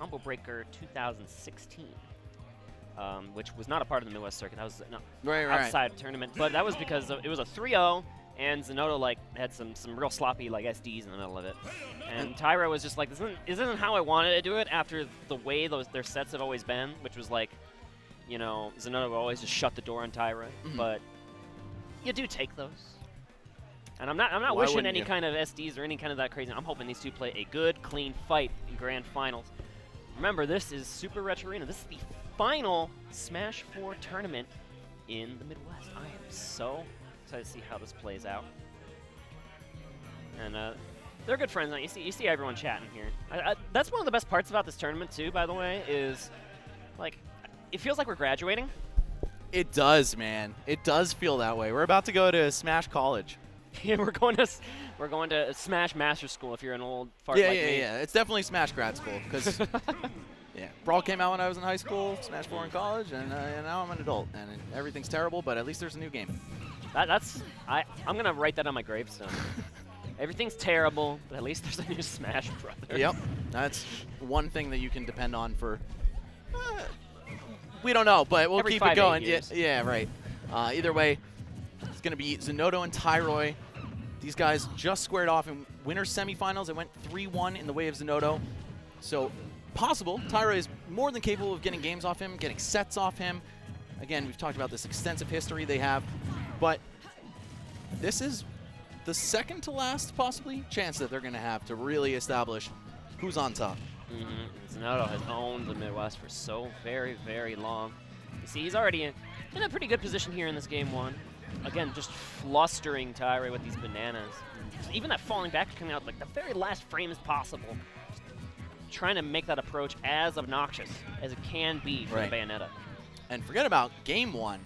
Combo Breaker 2016. Which was not a part of the Midwest circuit. That was outside tournament, but that was because it was a 3-0, and Zinoto like had some real sloppy like SDs in the middle of it. And Tyroy was just like, this isn't how I wanted to do it after the way their sets have always been, which was like, you know, Zinoto would always just shut the door on Tyroy, but you do take those. And I'm not wishing any kind of SDs or any kind of that crazy. I'm hoping these two play a good, clean fight in grand finals. Remember, this is Super Retro Arena. This is the final Smash 4 tournament in the Midwest. I am so excited to see how this plays out. And they're good friends. You see everyone chatting here. That's one of the best parts about this tournament too, by the way, is like it feels like we're graduating. It does, man. It does feel that way. We're about to go to Smash College. Yeah, we're going to Smash Master School if you're an old fart like me. Yeah. It's definitely Smash grad school because yeah, Brawl came out when I was in high school, Smash 4 in college, and now I'm an adult, and everything's terrible. But at least there's a new game. I'm gonna write that on my gravestone. Everything's terrible, but at least there's a new Smash brother. Yep, that's one thing that you can depend on for. We don't know, but we'll keep it going. Yeah, right. Either way, it's going to be Zinoto and Tyroy. These guys just squared off in winter semifinals. It went 3-1 in the way of Zinoto. So possible. Tyroy is more than capable of getting games off him, getting sets off him. Again, we've talked about this extensive history they have. But this is the second to last, possibly, chance that they're going to have to really establish who's on top. Zinoto has owned the Midwest for so very, very long. You see, he's already in a pretty good position here in this game one. Again, just flustering Tyroy with these bananas. Even that falling back coming out like the very last frame is possible. Just trying to make that approach as obnoxious as it can be for the Bayonetta. And forget about game one.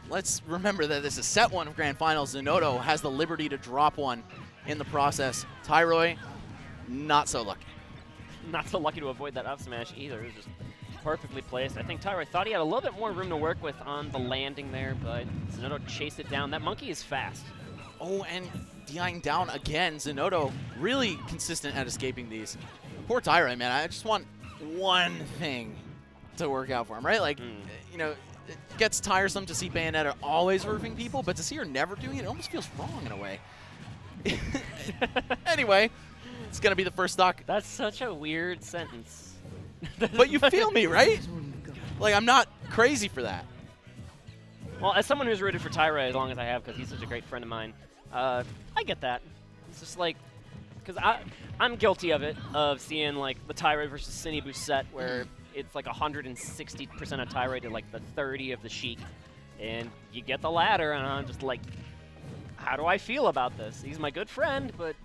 Let's remember that this is set one of Grand Finals. Zinoto has the liberty to drop one in the process. Tyroy, not so lucky. Not so lucky to avoid that up smash either. It was just perfectly placed. I think Tyroy thought he had a little bit more room to work with on the landing there, but Zinoto chased it down. That monkey is fast. Oh, and DIing down again. Zinoto really consistent at escaping these. Poor Tyroy, man. I just want one thing to work out for him, right? Like, you know, it gets tiresome to see Bayonetta always roofing people, but to see her never doing it almost feels wrong in a way. Anyway, it's going to be the first stock. That's such a weird sentence. But you feel me, right? Like, I'm not crazy for that. Well, as someone who's rooted for Tyroy as long as I have, because he's such a great friend of mine, I get that. It's just like, because I'm guilty of it, of seeing like the Tyroy versus Cinebu set where it's like 160% of Tyroy to like the 30 of the Sheik, and you get the ladder, and I'm just like, how do I feel about this? He's my good friend, but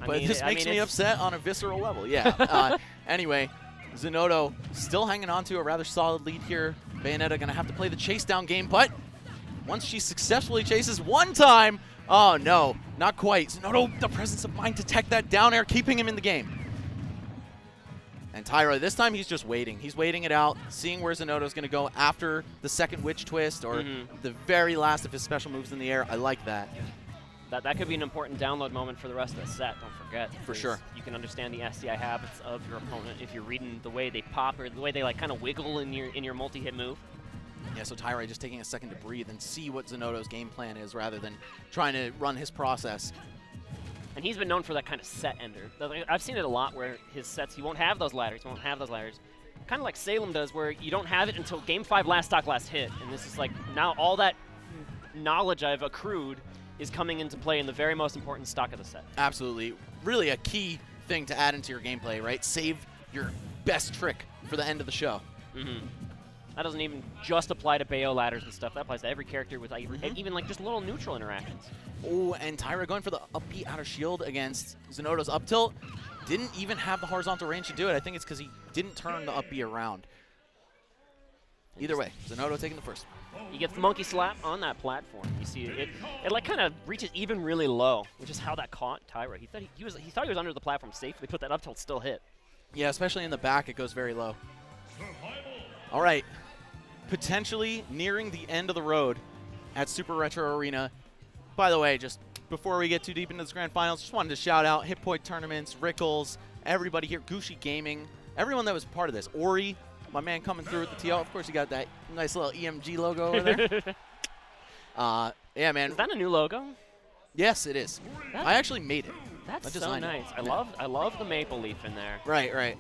this makes me upset on a visceral level. Yeah. Anyway, Zinoto still hanging on to a rather solid lead here. Bayonetta going to have to play the chase down game, but once she successfully chases one time, oh no, not quite. Zinoto, the presence of mind to tech that down air, keeping him in the game. And Tyroy, this time he's just waiting. He's waiting it out, seeing where Zinoto's going to go after the second witch twist or the very last of his special moves in the air. I like that. That could be an important download moment for the rest of the set, don't forget. For sure. You can understand the SDI habits of your opponent if you're reading the way they pop or the way they like kind of wiggle in your multi-hit move. Yeah, so Tyroy just taking a second to breathe and see what Zinoto's game plan is rather than trying to run his process. And he's been known for that kind of set ender. I've seen it a lot where his sets, he won't have those ladders. Kind of like Salem does, where you don't have it until Game 5 last stock, last hit. And this is like, now all that knowledge I've accrued is coming into play in the very most important stock of the set. Absolutely. Really a key thing to add into your gameplay, right? Save your best trick for the end of the show. That doesn't even just apply to Bayo ladders and stuff. That applies to every character with even like just little neutral interactions. Oh, and Tyroy going for the up B out of shield against Zinoto's up tilt. Didn't even have the horizontal range to do it. I think it's because he didn't turn the up B around. Either way, Zinoto taking the first. He gets the monkey slap on that platform. You see it like kind of reaches even really low, which is how that caught Tyroy. He thought he was under the platform safely, put that up tilt, still hit. Yeah, especially in the back, it goes very low. All right, potentially nearing the end of the road at Super Retro Arena. By the way, just before we get too deep into this Grand Finals, just wanted to shout out Hit Point Tournaments, Rickles, everybody here, GooshiGaming, everyone that was part of this. Ori, my man coming through with the TL. Of course, you got that nice little EMG logo over there. Yeah, man. Is that a new logo? Yes, it is. I actually made it. That's so nice. I love the maple leaf in there. Right.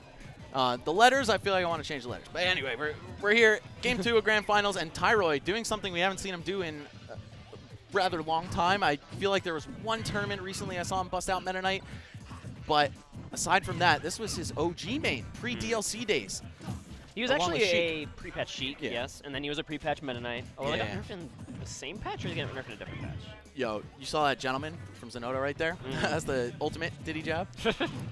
The letters, I feel like I want to change the letters. But anyway, we're here. Game 2 of Grand Finals, and Tyroy doing something we haven't seen him do in a rather long time. I feel like there was one tournament recently I saw him bust out Meta Knight. But aside from that, this was his OG main, pre-DLC days. He was actually a pre-patch Sheik, yes, and then he was a pre-patch Meta Knight. Although I got nerfed in the same patch, or did he get nerfed in a different patch? Yo, you saw that gentleman from Zinoto right there? That's the ultimate Diddy jab.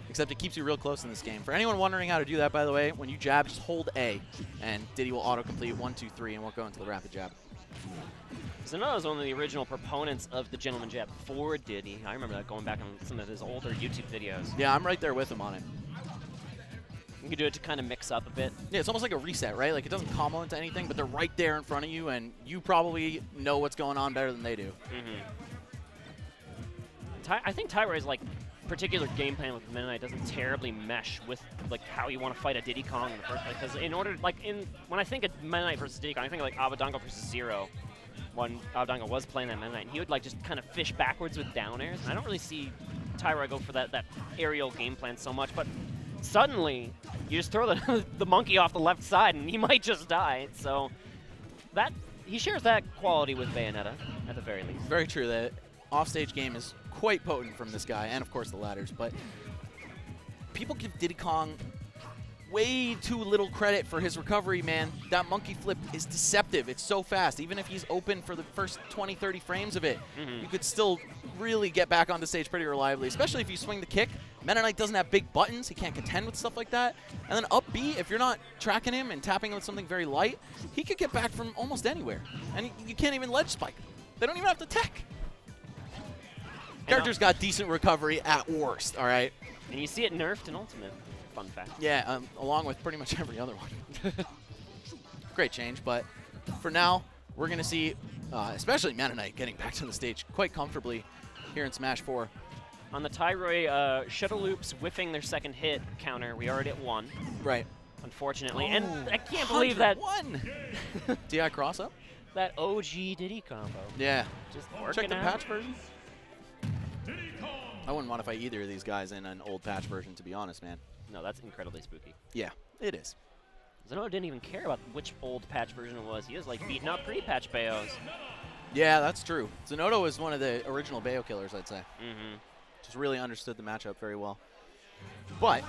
Except it keeps you real close in this game. For anyone wondering how to do that, by the way, when you jab, just hold A, and Diddy will auto-complete 1, 2, 3, and won't go into the rapid jab. Zinoto is one of the original proponents of the gentleman jab for Diddy. I remember that going back on some of his older YouTube videos. Yeah, I'm right there with him on it. You can do it to kind of mix up a bit. Yeah, it's almost like a reset, right? Like, it doesn't combo into anything, but they're right there in front of you, and you probably know what's going on better than they do. I think Tyroy's like particular game plan with Meta Knight doesn't terribly mesh with like how you want to fight a Diddy Kong in the first place. Because in order, like, when I think of Meta Knight versus Diddy Kong, I think of like Abadango versus Zero. When Abadango was playing that Meta Knight, and he would like just kind of fish backwards with down airs. And I don't really see Tyroy go for that aerial game plan so much, but suddenly you just throw the monkey off the left side and he might just die. So that he shares that quality with Bayonetta at the very least. Very true. The offstage game is quite potent from this guy, and of course the ladders. But people give Diddy Kong way too little credit for his recovery, man. That monkey flip is deceptive. It's so fast. Even if he's open for the first 20, 30 frames of it, you could still really get back on the stage pretty reliably, especially if you swing the kick. Meta Knight doesn't have big buttons. He can't contend with stuff like that. And then up B, if you're not tracking him and tapping him with something very light, he could get back from almost anywhere. And you can't even ledge spike. They don't even have to tech. Character's got decent recovery at worst, all right? And you see it nerfed in Ultimate. Fun fact. Yeah, along with pretty much every other one. Great change, but for now, we're going to see, especially Meta Knight, getting back to the stage quite comfortably here in Smash 4. On the Tyroy shuttle loops whiffing their second hit counter, we already at 1. Right. Unfortunately, and I can't believe that. DI cross up? That OG Diddy combo. Yeah. Just working Check the out. patch version. I wouldn't want to fight either of these guys in an old patch version, to be honest, man. No, that's incredibly spooky. Yeah, it is. Zinoto didn't even care about which old patch version it was. He was like beating up pre-patch Bayos. Yeah, that's true. Zinoto was one of the original Bayo killers, I'd say. Just really understood the matchup very well. But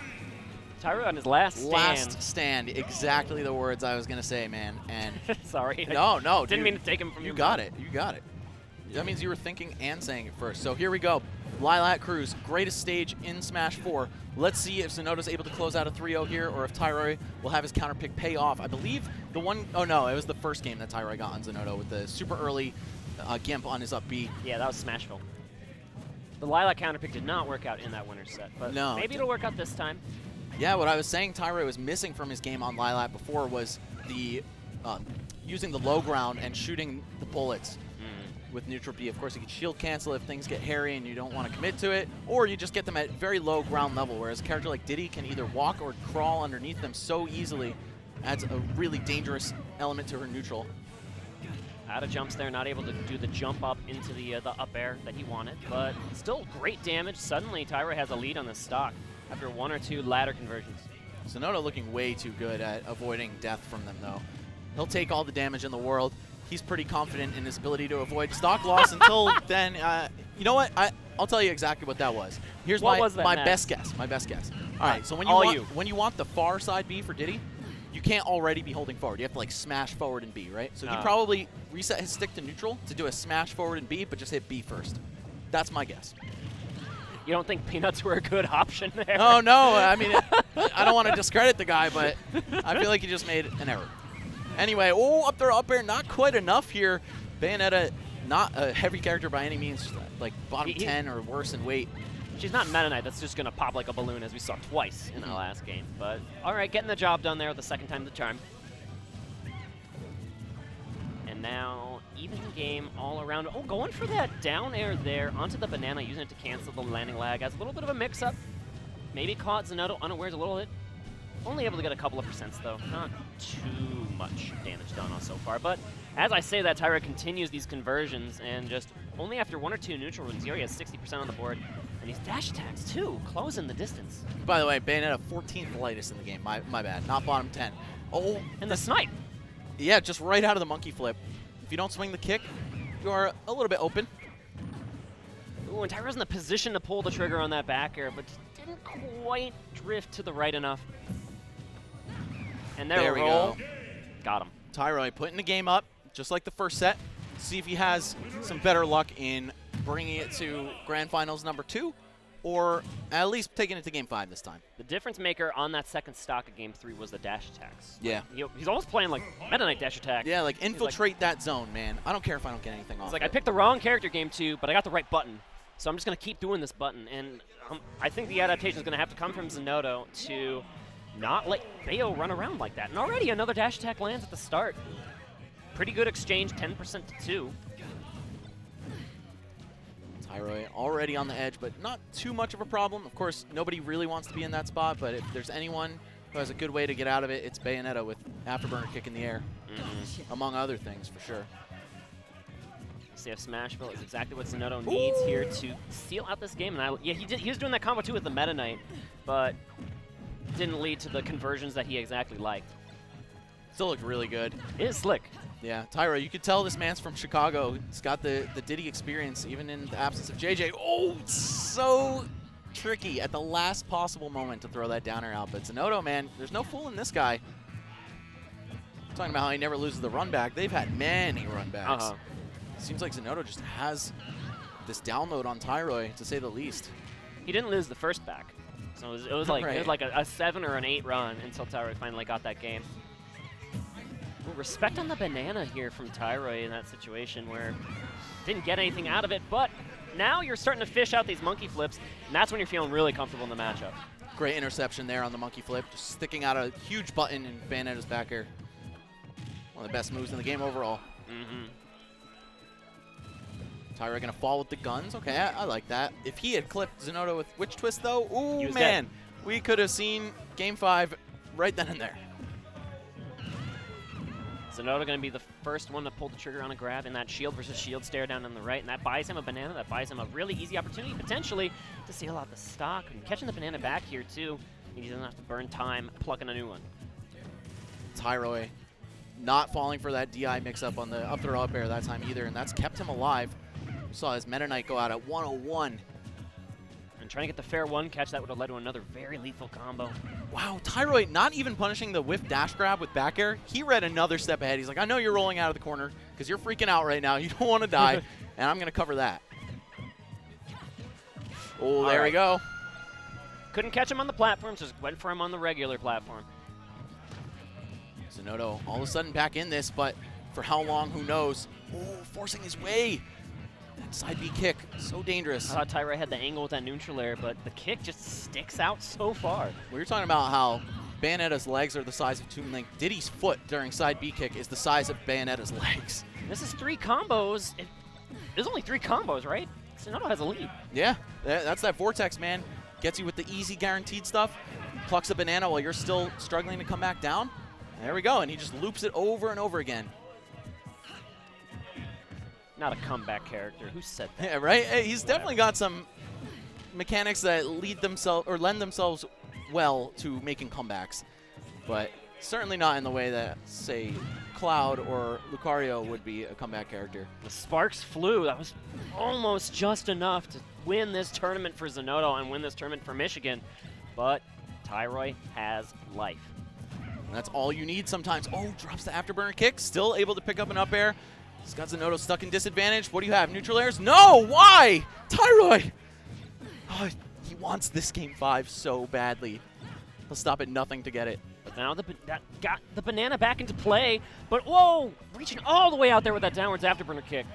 Tyroy on his last stand. Last stand, exactly the words I was going to say, man. And sorry. No, didn't dude, mean to take him from you. Got it. You got it. That means you were thinking and saying it first. So here we go. Lilac Cruz, greatest stage in Smash 4. Let's see if Zinoto's able to close out a 3-0 here, or if Tyroy will have his counter pick pay off. I believe the one, oh no, it was the first game that Tyroy got on Zinoto with the super early Gimp on his up B. Yeah, that was Smashville. The Lilac counter pick did not work out in that winner's set, but no, maybe it'll work out this time. Yeah, what I was saying Tyroy was missing from his game on Lilac before was the using the low ground and shooting the bullets. With neutral B. Of course, you can shield cancel if things get hairy and you don't want to commit to it, or you just get them at very low ground level, whereas a character like Diddy can either walk or crawl underneath them so easily. Adds a really dangerous element to her neutral. Out of jumps there, not able to do the jump up into the up air that he wanted, but still great damage. Suddenly, Tyroy has a lead on the stock after 1 or 2 ladder conversions. Zinoto looking way too good at avoiding death from them, though. He'll take all the damage in the world. He's pretty confident in his ability to avoid stock loss until then. You know what? I'll tell you exactly what that was. Here's my best guess. My best guess. All right. So when you want the far side B for Diddy, you can't already be holding forward. You have to like smash forward and B, right? So he probably reset his stick to neutral to do a smash forward and B, but just hit B first. That's my guess. You don't think peanuts were a good option there? Oh no. I mean, I don't want to discredit the guy, but I feel like he just made an error. Anyway, up air, not quite enough here. Bayonetta, not a heavy character by any means, like bottom 10 or worse in weight. She's not Meta Knight that's just going to pop like a balloon, as we saw twice in the last game. But all right, getting the job done there with the second time the charm. And now even game all around. Oh, going for that down air there onto the banana, using it to cancel the landing lag. Has a little bit of a mix-up. Maybe caught Zinoto unawares a little bit. Only able to get a couple of percents, though. Not too much damage done on so far. But as I say that, Tyroy continues these conversions, and just only after 1 or 2 neutral runes, he already has 60% on the board. And these dash attacks, too, closing the distance. By the way, Bayonetta 14th lightest in the game. My bad. Not bottom 10. Oh. And the snipe. Yeah, just right out of the monkey flip. If you don't swing the kick, you are a little bit open. Ooh, and Tyroy's in the position to pull the trigger on that back air, but didn't quite drift to the right enough. And there we go. Got him. Tyroy putting the game up, just like the first set. See if he has some better luck in bringing it to Grand Finals number 2, or at least taking it to Game 5 this time. The difference maker on that second stock of Game 3 was the dash attacks. Yeah. He's almost playing like Meta Knight dash attack. Yeah, like infiltrate that zone, man. I don't care if I don't get anything off. It's like I picked the wrong character Game 2, but I got the right button. So I'm just going to keep doing this button. And I think the adaptation is going to have to come from Zinoto to not let Bayo run around like that. And already another dash attack lands at the start. Pretty good exchange, 10% to 2. Tyroy already on the edge, but not too much of a problem. Of course, nobody really wants to be in that spot, but if there's anyone who has a good way to get out of it, it's Bayonetta with Afterburner kick in the air, among other things, for sure. SGF Smashville is exactly what Zinoto needs here to seal out this game. And he was doing that combo too with the Meta Knight, but didn't lead to the conversions that he exactly liked. Still looked really good. It is slick. Yeah, Tyroy, you could tell this man's from Chicago. He's got the Diddy experience, even in the absence of JJ. Oh, so tricky at the last possible moment to throw that downer out. But Zinoto, man, there's no fooling this guy. Talking about how he never loses the run back. They've had many run backs. Seems like Zinoto just has this download on Tyroy, to say the least. He didn't lose the first back. So it was like, it was like a 7 or an 8 run until Tyroy finally got that game. Well, respect on the banana here from Tyroy in that situation where didn't get anything out of it, but now you're starting to fish out these monkey flips, and that's when you're feeling really comfortable in the matchup. Great interception there on the monkey flip, just sticking out a huge button in Bayonetta's back air. One of the best moves in the game overall. Tyroy gonna fall with the guns. Okay, I like that. If he had clipped Zinoto with Witch Twist, though, ooh, man, we could have seen Game 5 right then and there. Zinoto going to be the first one to pull the trigger on a grab in that shield versus shield stare down on the right, and that buys him a banana. That buys him a really easy opportunity, potentially, to seal out the stock. And catching the banana back here, too, he doesn't have to burn time plucking a new one. Tyroy not falling for that DI mix-up on the up throw up air that time either, and that's kept him alive. We saw his Meta Knight go out at 101. And trying to get the fair one catch, that would have led to another very lethal combo. Wow, Tyroy not even punishing the whiff dash grab with back air. He read another step ahead. He's like, I know you're rolling out of the corner because you're freaking out right now. You don't want to die, and I'm going to cover that. Oh, there we go. Couldn't catch him on the platform, so just went for him on the regular platform. Zinoto all of a sudden back in this, but for how long, who knows. Oh, forcing his way. That side B kick, so dangerous. I thought Tyroy had the angle with that neutral air, but the kick just sticks out so far. We were talking about how Bayonetta's legs are the size of Toon Link. Diddy's foot during side B kick is the size of Bayonetta's legs. This is 3 combos. There's only 3 combos, right? Zinoto has a lead. Yeah, that's that Vortex, man. Gets you with the easy guaranteed stuff. Plucks a banana while you're still struggling to come back down. There we go, and he just loops it over and over again. Not a comeback character. Who said that? Yeah, right? Hey, he's definitely got some mechanics that lend themselves well to making comebacks, but certainly not in the way that, say, Cloud or Lucario would be a comeback character. The sparks flew. That was almost just enough to win this tournament for Zinoto and win this tournament for Michigan, but Tyroy has life. And that's all you need sometimes. Oh, drops the afterburner kick. Still able to pick up an up air. He's got Zinoto stuck in disadvantage. What do you have? Neutral airs? No! Why? Tyroy! Oh, he wants this Game 5 so badly. He'll stop at nothing to get it. But now that got the banana back into play. But whoa! Reaching all the way out there with that downwards afterburner kick.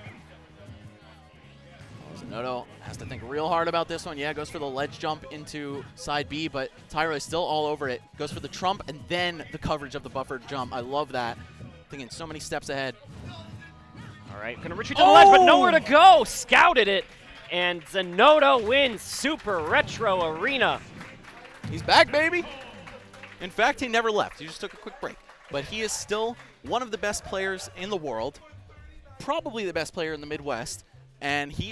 Zinoto has to think real hard about this one. Yeah, goes for the ledge jump into side B, but Tyroy's still all over it. Goes for the trump and then the coverage of the buffered jump. I love that. Thinking so many steps ahead. All right, gonna retreat to the ledge, but nowhere to go. Scouted it, and Zinoto wins Super Retro Arena. He's back, baby. In fact, he never left. He just took a quick break. But he is still one of the best players in the world, probably the best player in the Midwest, and he